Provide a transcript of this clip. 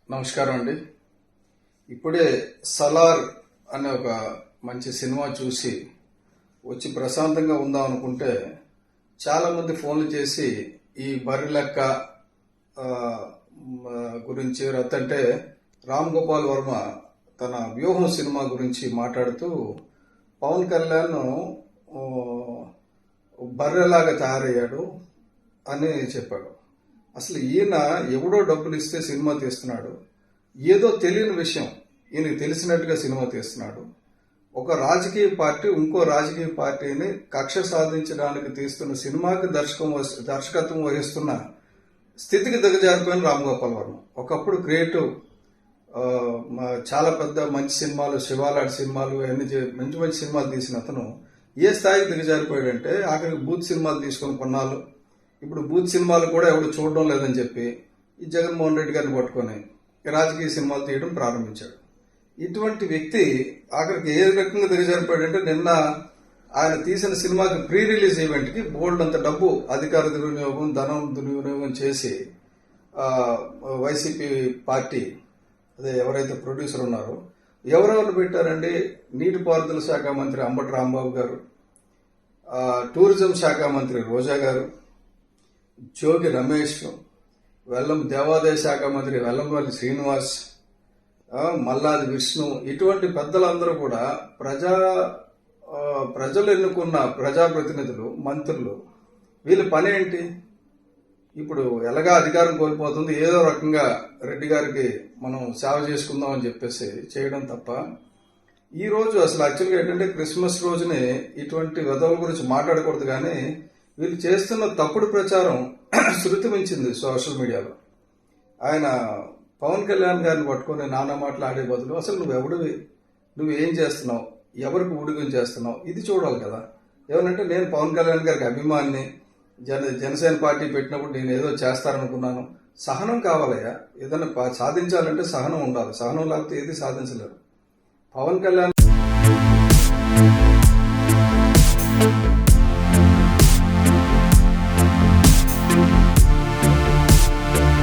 నమస్కారం అండి. ఇప్పుడే సలార్ అనే ఒక మంచి సినిమా చూసి వచ్చి ప్రశాంతంగా ఉందాం అనుకుంటే చాలామంది ఫోన్లు చేసి ఈ బర్రె లెక్క ఆ, గురించి రత్తంటే రామ్ గోపాల్ వర్మ తన వ్యూహం సినిమా గురించి మాట్లాడుతూ పవన్ కళ్యాణ్ ఆ, బర్రెలాగా తయారయ్యాడు అని చెప్పాడు. అసలు ఈయన ఎవడో డబ్బులు ఇస్తే సినిమా తీస్తున్నాడు, ఏదో తెలియని విషయం ఈయనకి తెలిసినట్టుగా సినిమా తీస్తున్నాడు. ఒక రాజకీయ పార్టీ ఇంకో రాజకీయ పార్టీని కక్ష సాధించడానికి తీస్తున్న సినిమాకి దర్శకత్వం వహిస్తున్న స్థితికి దిగజారిపోయిన రామ్ గోపాల్ వర్మ. ఒకప్పుడు క్రియేటివ్ చాలా పెద్ద మంచి సినిమాలు, శివాలాంటి సినిమాలు అన్ని మంచి మంచి సినిమాలు తీసిన అతను ఏ స్థాయికి దిగజారిపోయాడంటే ఆఖరికి బూత్ సినిమాలు తీసుకొని కొన్నాళ్ళు ఇప్పుడు బూత్ సినిమాలు కూడా ఎవరు చూడడం లేదని చెప్పి ఈ జగన్మోహన్ రెడ్డి గారిని పట్టుకొని రాజకీయ సినిమాలు తీయడం ప్రారంభించాడు. ఇటువంటి వ్యక్తి ఆఖరికి ఏ రకంగా దిగజారిపోయాడంటే నిన్న ఆయన తీసిన సినిమాకి ప్రీ రిలీజ్ ఈవెంట్కి బోల్డ్ అంత డబ్బు అధికార దుర్వినియోగం, ధనం దుర్వినియోగం చేసి వైసీపీ పార్టీ అదే ఎవరైతే ప్రొడ్యూసర్ ఉన్నారో ఎవరెవరు పెట్టారండి? నీటిపారుదల శాఖ మంత్రి అంబటి రాంబాబు గారు, టూరిజం శాఖ మంత్రి రోజా గారు, జోగి రమేష్, దేవాదాయ శాఖ మంత్రి వెల్లంపల్లి శ్రీనివాస్, మల్లాది విష్ణు, ఇటువంటి పెద్దలందరూ కూడా ప్రజలు ఎన్నుకున్న ప్రజాప్రతినిధులు, మంత్రులు. వీళ్ళ పని ఏంటి? ఇప్పుడు ఎలాగా అధికారం కోల్పోతుంది, ఏదో రకంగా రెడ్డి గారికి మనం సేవ చేసుకుందాం అని చెప్పేసి చేయడం తప్ప ఈ రోజు అసలు యాక్చువల్గా ఏంటంటే క్రిస్మస్ రోజునే ఇటువంటి విధవుల గురించి మాట్లాడకూడదు, కానీ వీళ్ళు చేస్తున్న తప్పుడు ప్రచారం శృతి మించింది సోషల్ మీడియాలో. ఆయన పవన్ కళ్యాణ్ గారిని పట్టుకొని నానా మాట్లాడే బదులు అసలు నువ్వెవడివి, నువ్వేం చేస్తున్నావు, ఎవరికి ఊడిగం చేస్తున్నావు, ఇది చూడాలి కదా. ఏమనంటే నేను పవన్ కళ్యాణ్ గారికి అభిమానిని, జనసేన పార్టీ పెట్టినప్పుడు నేను ఏదో చేస్తారనుకున్నాను. సహనం కావాలయ్యా, ఏదైనా సాధించాలంటే సహనం ఉండాలి. సహనం లేకపోతే ఏది సాధించలేరు. పవన్ కళ్యాణ్